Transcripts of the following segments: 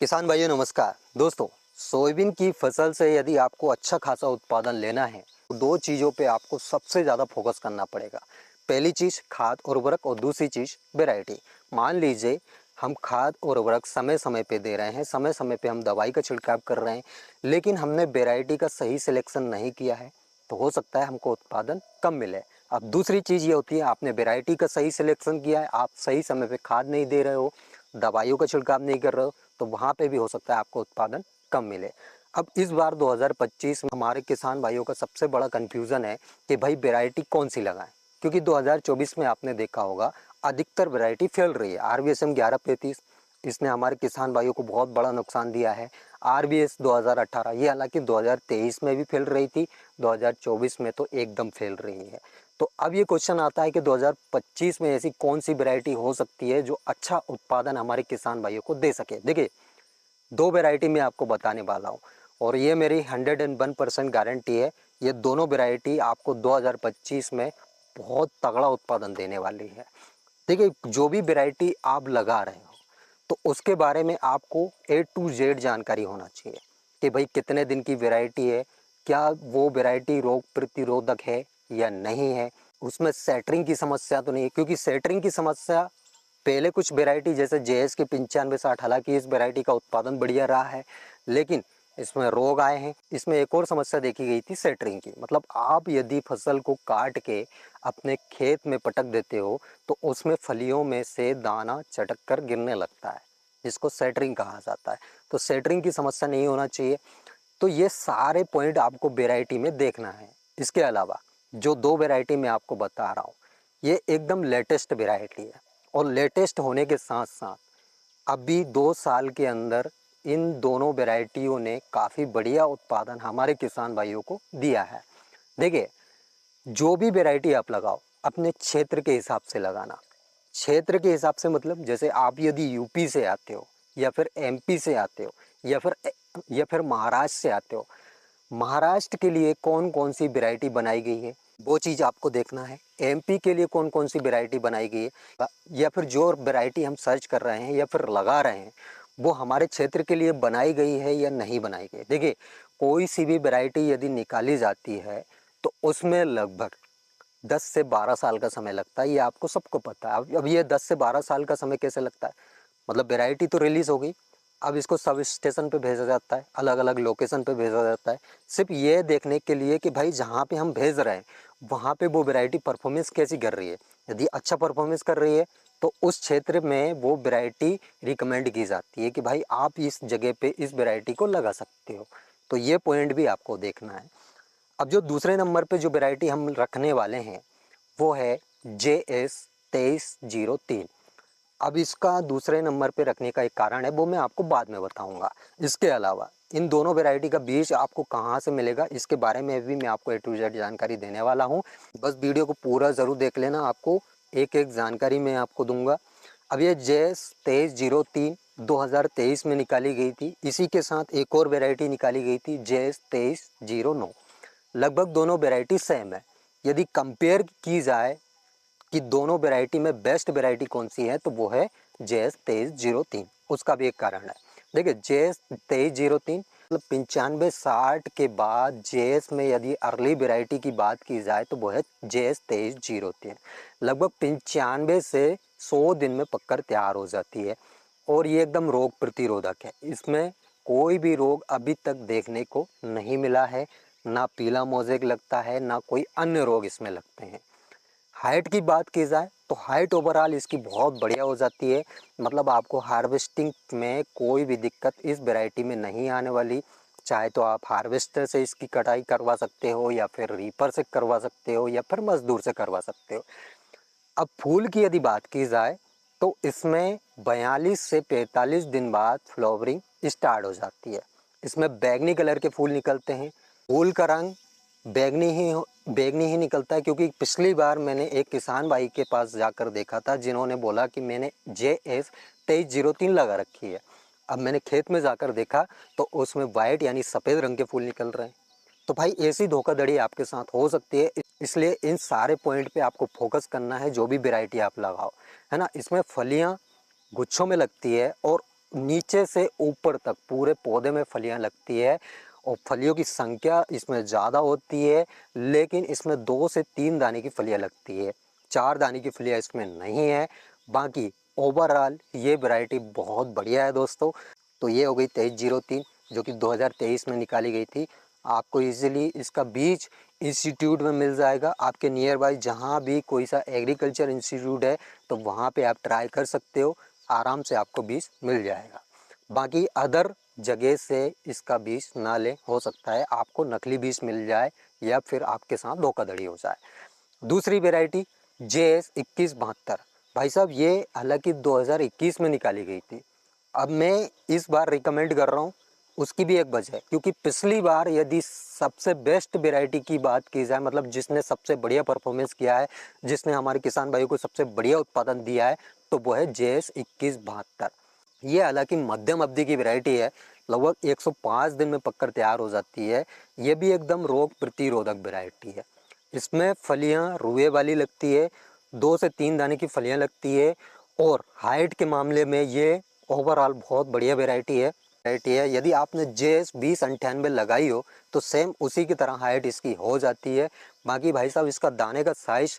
किसान भाइयों नमस्कार। दोस्तों, सोयाबीन की फसल से यदि आपको अच्छा खासा उत्पादन लेना है तो दो चीज़ों पे आपको सबसे ज़्यादा फोकस करना पड़ेगा। पहली चीज़ खाद उर्वरक और दूसरी चीज़ वैरायटी। मान लीजिए हम खाद और उर्वरक समय समय पे दे रहे हैं, समय समय पे हम दवाई का छिड़काव कर रहे हैं, लेकिन हमने वैरायटी का सही सिलेक्शन नहीं किया है तो हो सकता है हमको उत्पादन कम मिले। अब दूसरी चीज़ ये होती है, आपने वैरायटी का सही सिलेक्शन किया है, आप सही समय पे खाद नहीं दे रहे हो, दवाइयों का छिड़काव नहीं कर रहे हो, तो वहाँ पे भी हो सकता है आपको उत्पादन कम मिले। अब इस बार 2025 में हमारे किसान भाइयों का सबसे बड़ा कन्फ्यूज़न है कि भाई वैरायटी कौन सी लगाएं, क्योंकि 2024 में आपने देखा होगा अधिकतर वैरायटी फैल रही है। RVSM 1135 इसने हमारे किसान भाइयों को बहुत बड़ा नुकसान दिया है। RBS 2018 ये हालांकि 2023 में भी फैल रही थी, 2024 में तो एकदम फैल रही है। तो अब ये क्वेश्चन आता है कि 2025 में ऐसी कौन सी वैरायटी हो सकती है जो अच्छा उत्पादन हमारे किसान भाइयों को दे सके। देखिए, दो वैरायटी मैं आपको बताने वाला हूँ और ये मेरी 101% गारंटी है। ये दोनों वैरायटी आपको 2025 में बहुत तगड़ा उत्पादन देने वाली है। देखिए, जो भी वैरायटी आप लगा रहे हो तो उसके बारे में आपको A to Z जानकारी होना चाहिए कि भाई कितने दिन की वैरायटी है, क्या वो वैरायटी रोग प्रतिरोधक है या नहीं है, उसमें सेटरिंग की समस्या तो नहीं है, क्योंकि सेटरिंग की समस्या पहले कुछ वैरायटी जैसे JS के 9560, हालांकि इस वैरायटी का उत्पादन बढ़िया रहा है, लेकिन इसमें रोग आए हैं। इसमें एक और समस्या देखी गई थी सेटरिंग की, मतलब आप यदि फसल को काट के अपने खेत में पटक देते हो तो उसमें फलियों में से दाना चटक कर गिरने लगता है, जिसको सेटरिंग कहा जाता है। तो सेटरिंग की समस्या नहीं होना चाहिए। तो ये सारे पॉइंट आपको वैरायटी में देखना है। इसके अलावा जो दो वैरायटी मैं आपको बता रहा हूँ ये एकदम लेटेस्ट वैरायटी है, और लेटेस्ट होने के साथ साथ अभी 2 साल के अंदर इन दोनों वैरायटियों ने काफ़ी बढ़िया उत्पादन हमारे किसान भाइयों को दिया है। देखिए, जो भी वैरायटी आप लगाओ अपने क्षेत्र के हिसाब से लगाना। क्षेत्र के हिसाब से मतलब जैसे आप यदि यूपी से आते हो या फिर MP से आते हो या फिर महाराष्ट्र से आते हो, महाराष्ट्र के लिए कौन कौन सी वैरायटी बनाई गई है वो चीज़ आपको देखना है। MP के लिए कौन कौन सी वैरायटी बनाई गई है, या फिर जो वैरायटी हम सर्च कर रहे हैं या फिर लगा रहे हैं वो हमारे क्षेत्र के लिए बनाई गई है या नहीं बनाई गई। देखिए, कोई सी भी वैरायटी यदि निकाली जाती है तो उसमें लगभग 10 से 12 साल का समय लगता है, ये आपको सबको पता है। अब ये 10 से 12 साल का समय कैसे लगता है, मतलब वैरायटी तो रिलीज़ हो गई, अब इसको सब स्टेशन पे भेजा जाता है, अलग अलग लोकेशन पे भेजा जाता है, सिर्फ ये देखने के लिए कि भाई जहाँ पे हम भेज रहे हैं वहाँ पे वो वैरायटी परफॉर्मेंस कैसी कर रही है। यदि अच्छा परफॉर्मेंस कर रही है तो उस क्षेत्र में वो वैरायटी रिकमेंड की जाती है कि भाई आप इस जगह पे इस वैरायटी को लगा सकते हो। तो ये पॉइंट भी आपको देखना है। अब जो दूसरे नंबर पे जो वैरायटी हम रखने वाले हैं वो है JS2303। अब इसका दूसरे नंबर पे रखने का एक कारण है, वो मैं आपको बाद में बताऊंगा। इसके अलावा इन दोनों वैरायटी का बीज आपको कहाँ से मिलेगा इसके बारे में भी मैं आपको A to Z जानकारी देने वाला हूँ। बस वीडियो को पूरा ज़रूर देख लेना, आपको एक एक जानकारी मैं आपको दूंगा। अब ये JS2303 2023 में निकाली गई थी, इसी के साथ एक और वैरायटी निकाली गई थी JS2309। लगभग दोनों वैरायटी सेम है। यदि कंपेयर की जाए कि दोनों वैरायटी में बेस्ट वैरायटी कौन सी है तो वो है JS2303। उसका भी एक कारण है। देखिए, JS2303 मतलब 9560 के बाद JS में यदि अर्ली वैरायटी की बात की जाए तो वो है JS2303। लगभग 95 से 100 दिन में पककर तैयार हो जाती है और ये एकदम रोग प्रतिरोधक है। इसमें कोई भी रोग अभी तक देखने को नहीं मिला है, ना पीला मोज़ेक लगता है, ना कोई अन्य रोग इसमें लगते हैं। हाइट की बात की जाए तो हाइट ओवरऑल इसकी बहुत बढ़िया हो जाती है, मतलब आपको हार्वेस्टिंग में कोई भी दिक्कत इस वैरायटी में नहीं आने वाली। चाहे तो आप हार्वेस्टर से इसकी कटाई करवा सकते हो या फिर रीपर से करवा सकते हो या फिर मजदूर से करवा सकते हो। अब फूल की यदि बात की जाए तो इसमें 42 से 45 दिन बाद फ्लावरिंग स्टार्ट हो जाती है। इसमें बैगनी कलर के फूल निकलते हैं। फूल का रंग बैगनी ही निकलता है, क्योंकि पिछली बार मैंने एक किसान भाई के पास जाकर देखा था जिन्होंने बोला कि मैंने JS2303 लगा रखी है। अब मैंने खेत में जाकर देखा तो उसमें वाइट यानी सफ़ेद रंग के फूल निकल रहे हैं। तो भाई ऐसी धोखाधड़ी आपके साथ हो सकती है, इसलिए इन सारे पॉइंट पे आपको फोकस करना है जो भी वैरायटी आप लगाओ, है ना। इसमें फलियां गुच्छों में लगती है और नीचे से ऊपर तक पूरे पौधे में फलियां लगती है और फलियों की संख्या इसमें ज़्यादा होती है, लेकिन इसमें 2 से 3 दाने की फलियां लगती है, 4 दाने की फलियां इसमें नहीं है। बाकी ओवरऑल ये वैरायटी बहुत बढ़िया है दोस्तों। तो ये हो गई 2303 जो कि 2023 में निकाली गई थी। आपको इजीली इसका बीज इंस्टीट्यूट में मिल जाएगा, आपके नियर बाई जहाँ भी कोई सा एग्रीकल्चर इंस्टीट्यूट है तो वहाँ पे आप ट्राई कर सकते हो, आराम से आपको बीज मिल जाएगा। बाकी अदर जगह से इसका बीज ना लें, हो सकता है आपको नकली बीज मिल जाए या फिर आपके साथ धोखाधड़ी हो जाए। दूसरी वेराइटी JS2172, भाई साहब ये हालांकि 2021 में निकाली गई थी। अब मैं इस बार रिकमेंड कर रहा हूँ, उसकी भी एक वजह है, क्योंकि पिछली बार यदि सबसे बेस्ट वेराइटी की बात की जाए, मतलब जिसने सबसे बढ़िया परफॉर्मेंस किया है, जिसने हमारे किसान भाइयों को सबसे बढ़िया उत्पादन दिया है, तो वो है JS2172। ये हालांकि मध्यम अवधि की वैरायटी है, लगभग 105 दिन में पककर तैयार हो जाती है। ये भी एकदम रोग प्रतिरोधक वैरायटी है। इसमें फलियां रुए वाली लगती है, 2 से 3 दाने की फलियां लगती है और हाइट के मामले में ये ओवरऑल बहुत बढ़िया वैरायटी है। यदि आपने JS2098 लगाई हो तो सेम उसी की तरह हाइट इसकी हो जाती है। बाकी भाई साहब इसका दाने का साइज़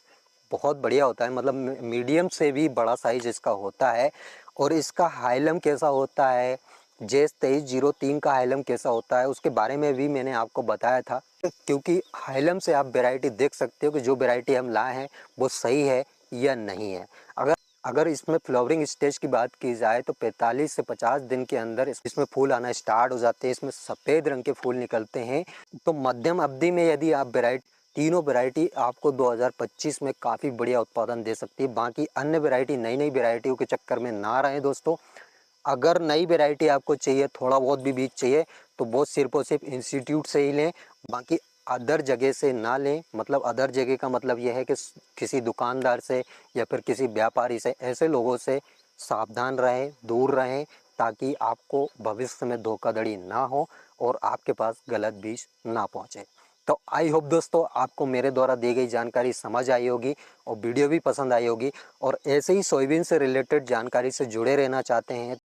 बहुत बढ़िया होता है, मतलब मीडियम से भी बड़ा साइज इसका होता है। और इसका हाइलम कैसा होता है, JS2303 का हाइलम कैसा होता है, उसके बारे में भी मैंने आपको बताया था। क्योंकि हाइलम से आप वैरायटी देख सकते हो कि जो वैरायटी हम लाए हैं वो सही है या नहीं है। अगर इसमें फ्लावरिंग स्टेज की बात की जाए तो 45 से 50 दिन के अंदर इसमें फूल आना स्टार्ट हो जाते हैं, इसमें सफ़ेद रंग के फूल निकलते हैं। तो मध्यम अवधि में यदि आप तीनों वैरायटी आपको 2025 में काफ़ी बढ़िया उत्पादन दे सकती है। बाकी अन्य वैरायटी, नई वैरायटियों के चक्कर में ना रहें दोस्तों। अगर नई वैरायटी आपको चाहिए, थोड़ा बहुत भी बीज चाहिए, तो वो सिर्फ और सिर्फ इंस्टीट्यूट से ही लें, बाकी अदर जगह से ना लें। मतलब अदर जगह का मतलब यह है कि किसी दुकानदार से या फिर किसी व्यापारी से, ऐसे लोगों से सावधान रहें, दूर रहें, ताकि आपको भविष्य में धोखाधड़ी ना हो और आपके पास गलत बीज ना पहुंचे। तो आई होप दोस्तों आपको मेरे द्वारा दी गई जानकारी समझ आई होगी और वीडियो भी पसंद आई होगी। और ऐसे ही सोयाबीन से रिलेटेड जानकारी से जुड़े रहना चाहते हैं